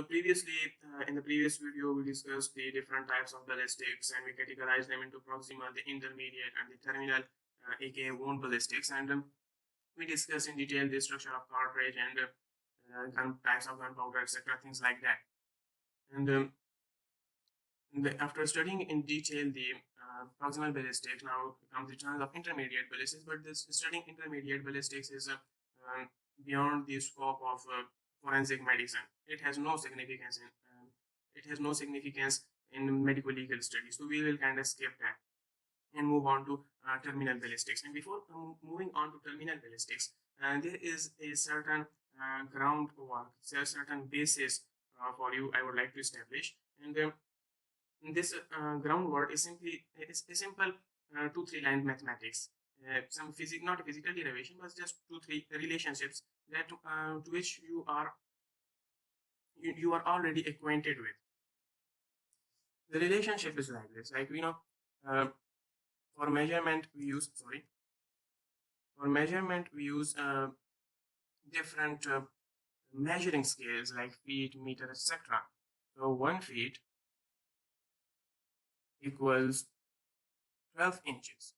So previously, in the previous video, we discussed the different types of ballistics and we categorized them into proximal, the intermediate, and the terminal, aka wound ballistics. And we discussed in detail the structure of cartridge and types of gunpowder, etc., things like that. And after studying in detail the proximal ballistics, now comes the turn of intermediate ballistics. But this studying intermediate ballistics is beyond the scope of forensic medicine. It has no significance in medical legal studies. So we will kind of skip that and move on to terminal ballistics. And before moving on to terminal ballistics, there is a certain groundwork, a certain basis for you I would like to establish. And this groundwork is simply a simple 2-3 line mathematics. Some not a physical derivation, but just 2-3 relationships that to which you are already acquainted with. The relationship is like this. Like we know, for measurement we use different measuring scales like feet, meter, etc. So 1 feet equals 12 inches.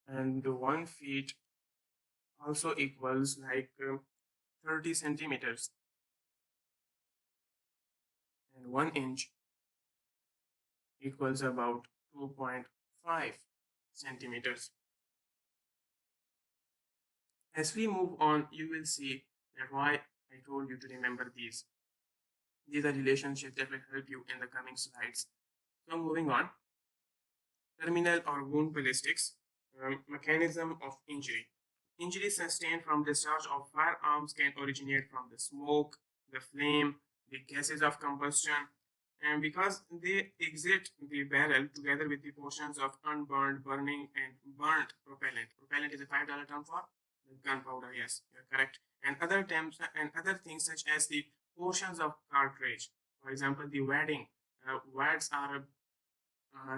And 1 feet also equals like 30 centimeters. And 1 inch equals about 2.5 centimeters. As we move on, you will see that why I told you to remember these. These are relationships that will help you in the coming slides. So moving on, terminal or wound ballistics, mechanism of injury. Injury sustained from discharge of firearms can originate from the smoke, the flame, the gases of combustion, and because they exit the barrel together with the portions of unburned, burning, and burnt propellant. Propellant is a $5 term for the gunpowder. Yes, you're correct. And other terms and other things such as the portions of cartridge. For example, the wadding. Wads are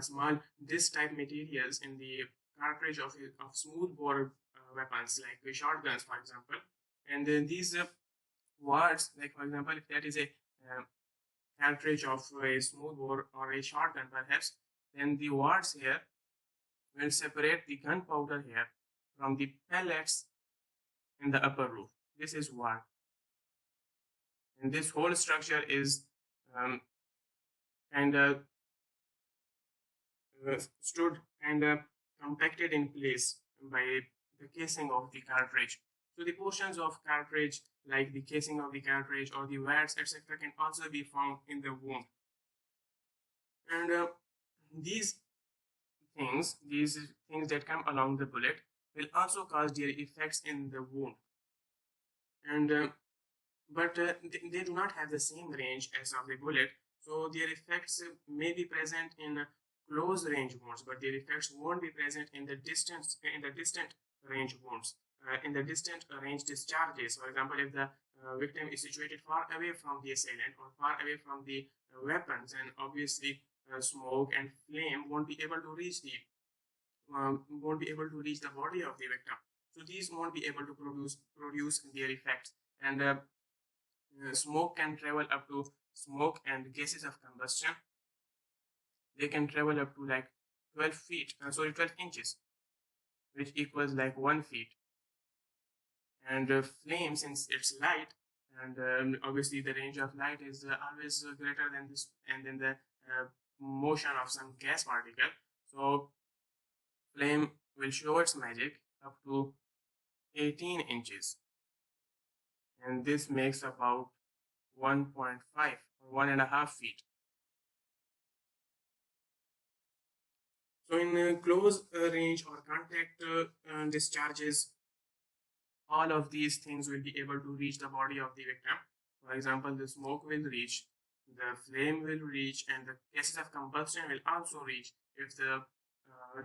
small disc-type materials in the cartridge of smooth-bore weapons like shotguns, for example. And then these wads, like for example, if that is a cartridge of a smoothbore or a shotgun, perhaps, then the wads here will separate the gunpowder here from the pellets in the upper roof. This is wad. And this whole structure is kind of stood kind of compacted in place by the casing of the cartridge. So the portions of cartridge, like the casing of the cartridge or the wads, etc., can also be found in the wound. And these things that come along the bullet will also cause their effects in the wound. And but they do not have the same range as of the bullet, so their effects may be present in close range wounds, but their effects won't be present in the distant range wounds. In the distant range discharges, for example, if the victim is situated far away from the assailant or far away from the weapons, and obviously smoke and flame won't be able to reach the body of the victim. So these won't be able to produce their effects. And smoke can travel up to smoke and gases of combustion. They can travel up to like 12 inches, which equals like 1 feet. And flame, since it's light, and obviously the range of light is always greater than this, and then the motion of some gas particle. So flame will show its magic up to 18 inches. And this makes about 1.5 or 1.5 feet. So in close range or contact discharges, all of these things will be able to reach the body of the victim. For example, the smoke will reach, the flame will reach, and the gases of combustion will also reach if the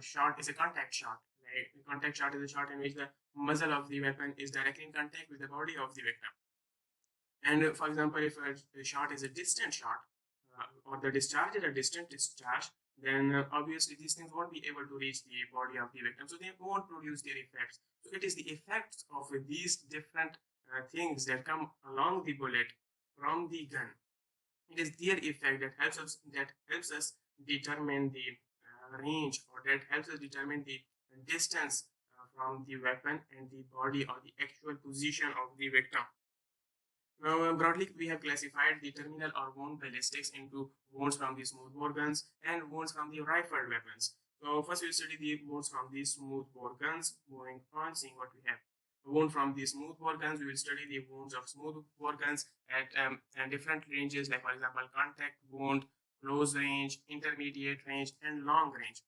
shot is a contact shot. Like, the contact shot is a shot in which the muzzle of the weapon is directly in contact with the body of the victim. And for example, if a shot is a distant shot, or the discharge is a distant discharge, then obviously these things won't be able to reach the body of the victim, so they won't produce their effects. So it is the effects of these different things that come along the bullet from the gun. It is their effect that helps us determine the range, or that helps us determine the distance from the weapon and the body, or the actual position of the victim. Now, broadly, we have classified the terminal or wound ballistics into wounds from the smoothbore guns and wounds from the rifled weapons. So, first we'll study the wounds from the smoothbore guns. Moving on, seeing what we have. Wound from the smoothbore guns, we will study the wounds of smoothbore guns at different ranges, like for example, contact wound, close range, intermediate range, and long range.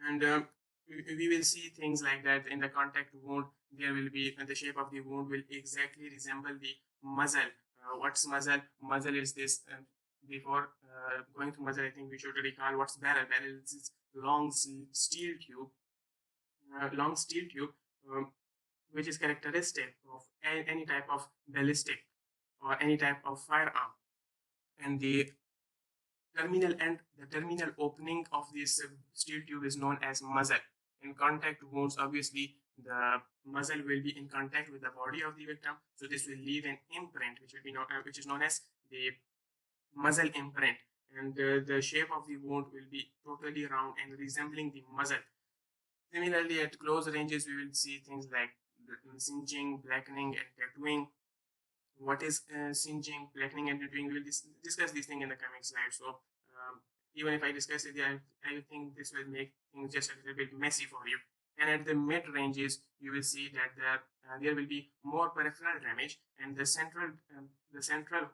And we will see things like that. In the contact wound, there will be the shape of the wound will exactly resemble the muzzle. What's muzzle? Muzzle is this. Before going to muzzle, I think we should recall what's barrel. Barrel is this long steel tube, which is characteristic of any type of ballistic or any type of firearm. And the terminal opening of this steel tube is known as muzzle. In contact wounds, obviously, the muzzle will be in contact with the body of the victim, so this will leave an imprint, which is known as the muzzle imprint, and the shape of the wound will be totally round and resembling the muzzle. Similarly, at close ranges, we will see things like singeing, blackening, and tattooing. What is singeing, blackening, and tattooing? We will discuss this thing in the coming slide. So even if I discuss it, I think this will make things just a little bit messy for you. And at the mid ranges, you will see that there will be more peripheral damage, and the central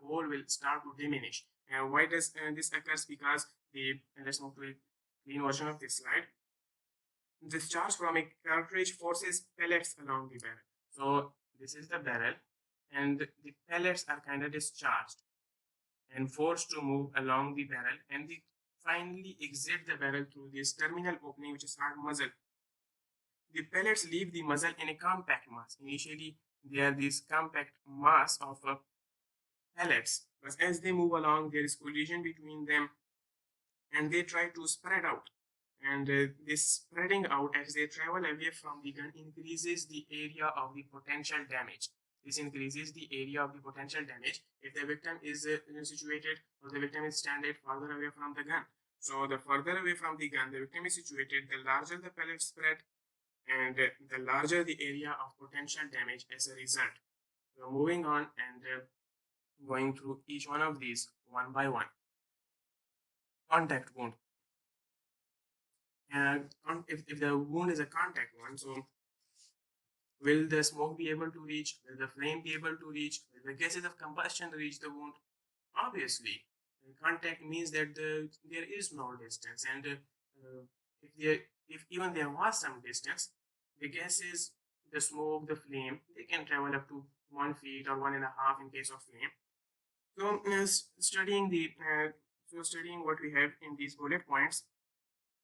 hole will start to diminish. And why does this occurs? Because let's move to a clean version of this slide. Discharge from a cartridge forces pellets along the barrel. So this is the barrel, and the pellets are kind of discharged and forced to move along the barrel, and they finally exit the barrel through this terminal opening, which is hard muzzle. The pellets leave the muzzle in a compact mass. Initially, they are this compact mass of pellets, but as they move along, there is collision between them, and they try to spread out. And this spreading out as they travel away from the gun increases the area of the potential damage. This increases the area of the potential damage if the victim is situated, or the victim is standing further away from the gun. So the further away from the gun the victim is situated, the larger the pellet spread, and the larger the area of potential damage as a result. So moving on and going through each one of these one by one. Contact wound. And if the wound is a contact one, so will the smoke be able to reach? Will the flame be able to reach? Will the gases of combustion reach the wound? Obviously, contact means that there is no distance, and if even there was some distance, the gases, the smoke, the flame, they can travel up to 1 feet or 1.5 in case of flame. So studying what we have in these bullet points,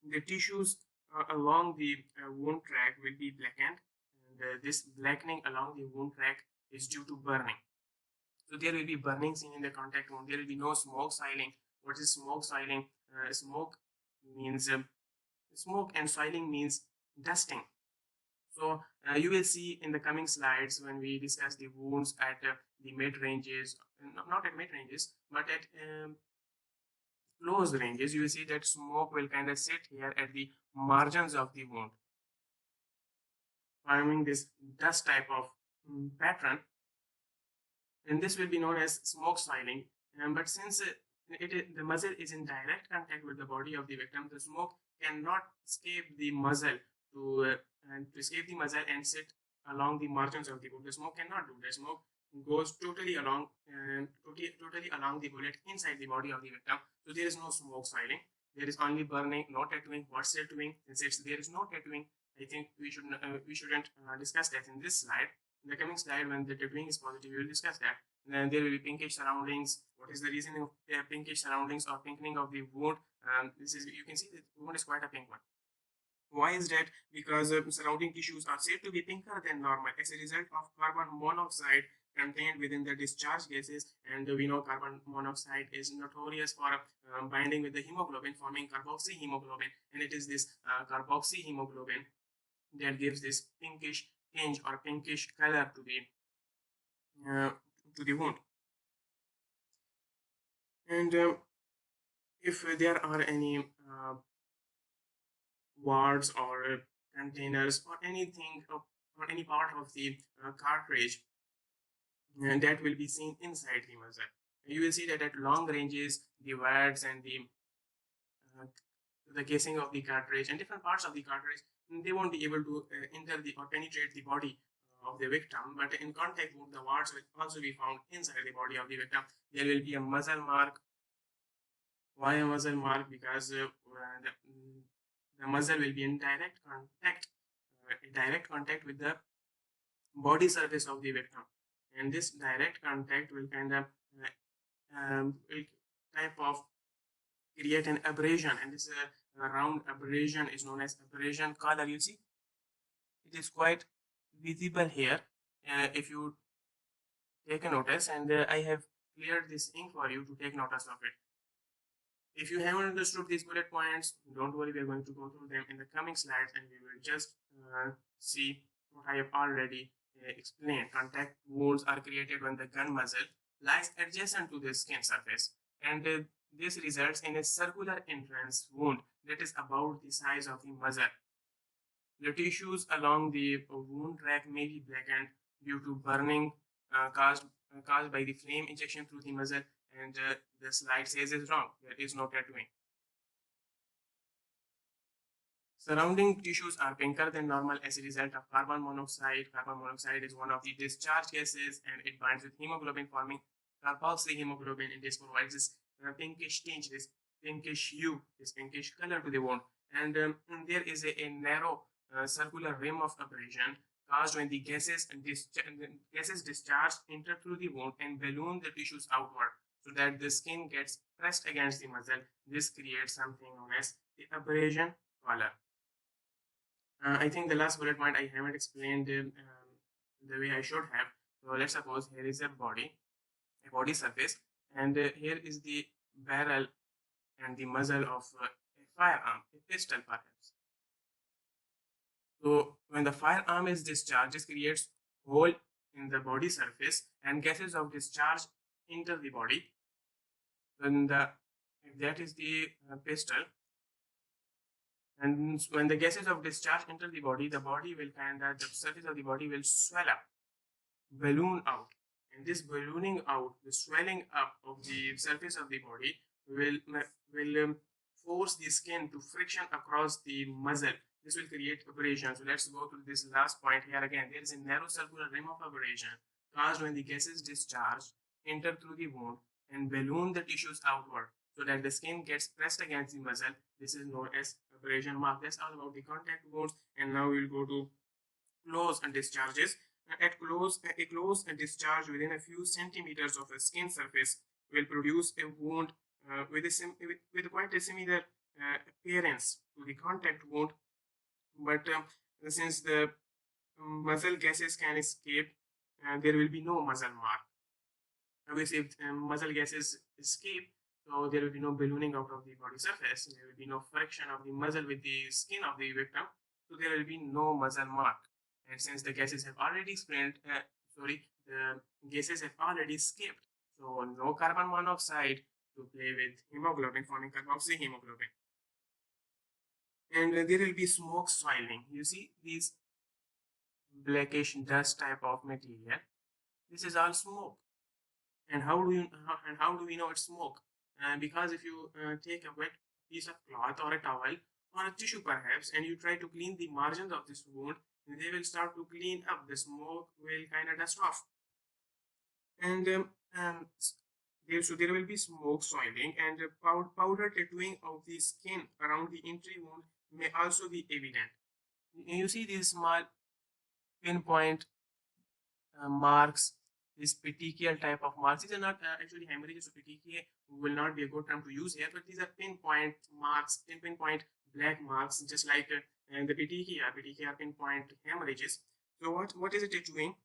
the tissues along the wound track will be blackened, and this blackening along the wound track is due to burning. So there will be burning seen in the contact wound. There will be no smoke siling. What is smoke siling? Smoke and soiling means dusting. So you will see in the coming slides when we discuss the wounds at the mid ranges, not at mid ranges, but at close ranges, you will see that smoke will kind of sit here at the margins of the wound, forming this dust type of pattern, and this will be known as smoke soiling. But since the muzzle is in direct contact with the body of the victim, the smoke cannot escape the muzzle to escape the muzzle and sit along the margins of the wound. The smoke cannot do. The smoke goes totally along the bullet inside the body of the victim. So there is no smoke siling. There is only burning, no tattooing. What's tattooing? Since there is no tattooing, I think we shouldn't discuss that in this slide. In the coming slide, when the tattooing is positive, we will discuss that. And then there will be pinkish surroundings. What is the reason of pinkish surroundings or pinkening of the wound? You can see the wound is quite a pink one. Why is that? Because surrounding tissues are said to be pinker than normal as a result of carbon monoxide contained within the discharge gases, and we know carbon monoxide is notorious for binding with the hemoglobin, forming carboxyhemoglobin, and it is this carboxyhemoglobin that gives this pinkish tinge or pinkish color to the uh, to the wound. And if there are any wards or containers or anything or any part of the cartridge that will be seen inside the muzzle. You will see that at long ranges, the wards and uh, the casing of the cartridge and different parts of the cartridge, they won't be able to enter the or penetrate the body of the victim. But in contact wound, the wards will also be found inside the body of the victim. There will be a muzzle mark. Why a muzzle mark? Because the muzzle will be in direct contact with the body surface of the victim, and this direct contact will kind of will type of create an abrasion, and this round abrasion is known as abrasion color. You see, it is quite visible here if you take a notice, and I have cleared this ink for you to take notice of it. If you haven't understood these bullet points, don't worry, we are going to go through them in the coming slides, and we will just see what I have already explained. Contact wounds are created when the gun muzzle lies adjacent to the skin surface, and this results in a circular entrance wound that is about the size of the muzzle. The tissues along the wound track may be blackened due to burning caused by the flame injection through the muzzle, and the slide says is wrong. There is no tattooing. Surrounding tissues are pinker than normal as a result of carbon monoxide. Carbon monoxide is one of the discharge gases, and it binds with hemoglobin, forming carboxyhemoglobin, and this provides this pinkish tinge, this pinkish hue, this pinkish color to the wound. And there is a narrow circular rim of abrasion caused when the gases discharged enter through the wound and balloon the tissues outward so that the skin gets pressed against the muzzle. This creates something known as the abrasion color. I think the last bullet point I haven't explained the way I should have. So let's suppose here is a body surface, and here is the barrel and the muzzle of a firearm, a pistol perhaps. So when the firearm is discharged, this creates hole in the body surface, and gases of discharge enter the body. When if that is the pistol, and when the gases of discharge enter the body will the surface of the body will swell up, balloon out, and this ballooning out, the swelling up of the surface of the body will force the skin to friction across the muzzle. This will create abrasion. So let's go to this last point here again. There is a narrow circular rim of abrasion caused when the gases discharged enter through the wound and balloon the tissues outward so that the skin gets pressed against the muzzle. This is known as abrasion mark. That's all about the contact wounds, and now we'll go to close and discharges. At close, a close discharge within a few centimeters of a skin surface will produce a wound with quite a similar appearance to the contact wound, but since the muzzle gases can escape, there will be no muzzle mark. Obviously, if muzzle gases escape, so there will be no ballooning out of the body surface. There will be no friction of the muzzle with the skin of the victim, so there will be no muzzle mark. And since the gases have already the gases have already escaped, so no carbon monoxide to play with hemoglobin, forming carboxyhemoglobin. And there will be smoke swirling. You see these blackish dust type of material. This is all smoke. And how do we know it's smoke? Because if you take a wet piece of cloth or a towel or a tissue perhaps, and you try to clean the margins of this wound, they will start to clean up. The smoke will kind of dust off, and there will be smoke soiling, and powder tattooing of the skin around the entry wound may also be evident. You see these small pinpoint marks, these petechial type of marks. These are not actually hemorrhages, so petechiae will not be a good term to use here, but these are pinpoint marks, pinpoint black marks, just like the petechiae are pinpoint hemorrhages. So what is a tattooing?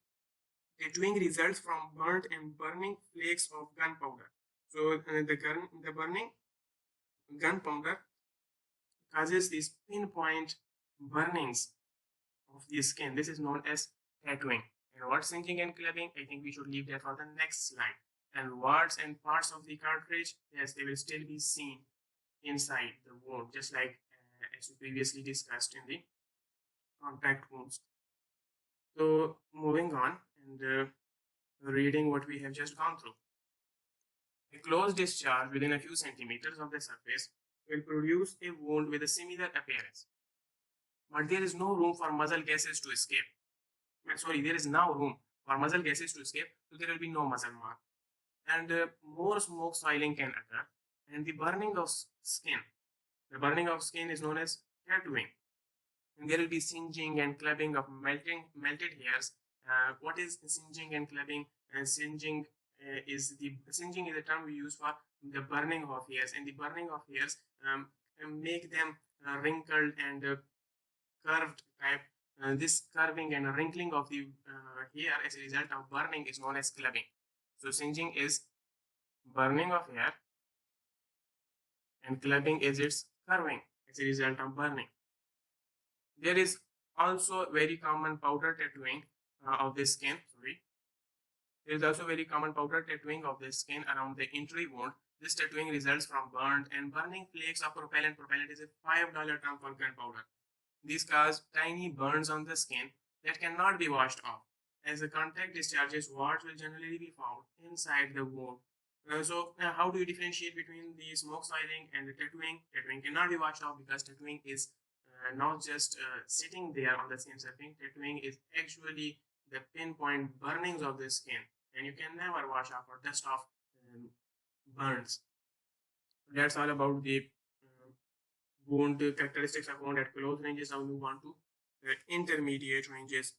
Tattooing results from burnt and burning flakes of gunpowder. So the burning gunpowder causes these pinpoint burnings of the skin. This is known as tattooing. And what singeing and clubbing, I think we should leave that for the next slide. And warts and parts of the cartridge, yes, they will still be seen inside the wound, just like as we previously discussed in the contact wounds. So moving on and reading what we have just gone through. A closed discharge within a few centimeters of the surface will produce a wound with a similar appearance. But there is no room for muscle gases to escape. Sorry, there is now room for muscle gases to escape, so there will be no muscle mark. And more smoke soiling can occur, and the burning of skin. The burning of skin is known as tattooing. And there will be singeing and clubbing of melted hairs. What is singeing and clubbing? Singeing is a term we use for the burning of hairs, and the burning of hairs make them wrinkled and curved type. This curving and wrinkling of the hair as a result of burning is known as clubbing. So singeing is burning of hair, and clubbing is its curving as a result of burning. There is also very common powder tattooing of the skin. There is also very common powder tattooing of the skin around the injury wound. This tattooing results from burnt and burning flakes of propellant. Propellant is a $5 term for gunpowder. These cause tiny burns on the skin that cannot be washed off. As the contact discharges, warts will generally be found inside the wound. How do you differentiate between the smoke soiling and the tattooing? Tattooing cannot be washed off because tattooing is not just sitting there on the same surface. Tattooing is actually the pinpoint burnings of the skin, and you can never wash off or dust off burns. That's all about the wound characteristics of wound at close ranges. Now move on to intermediate ranges.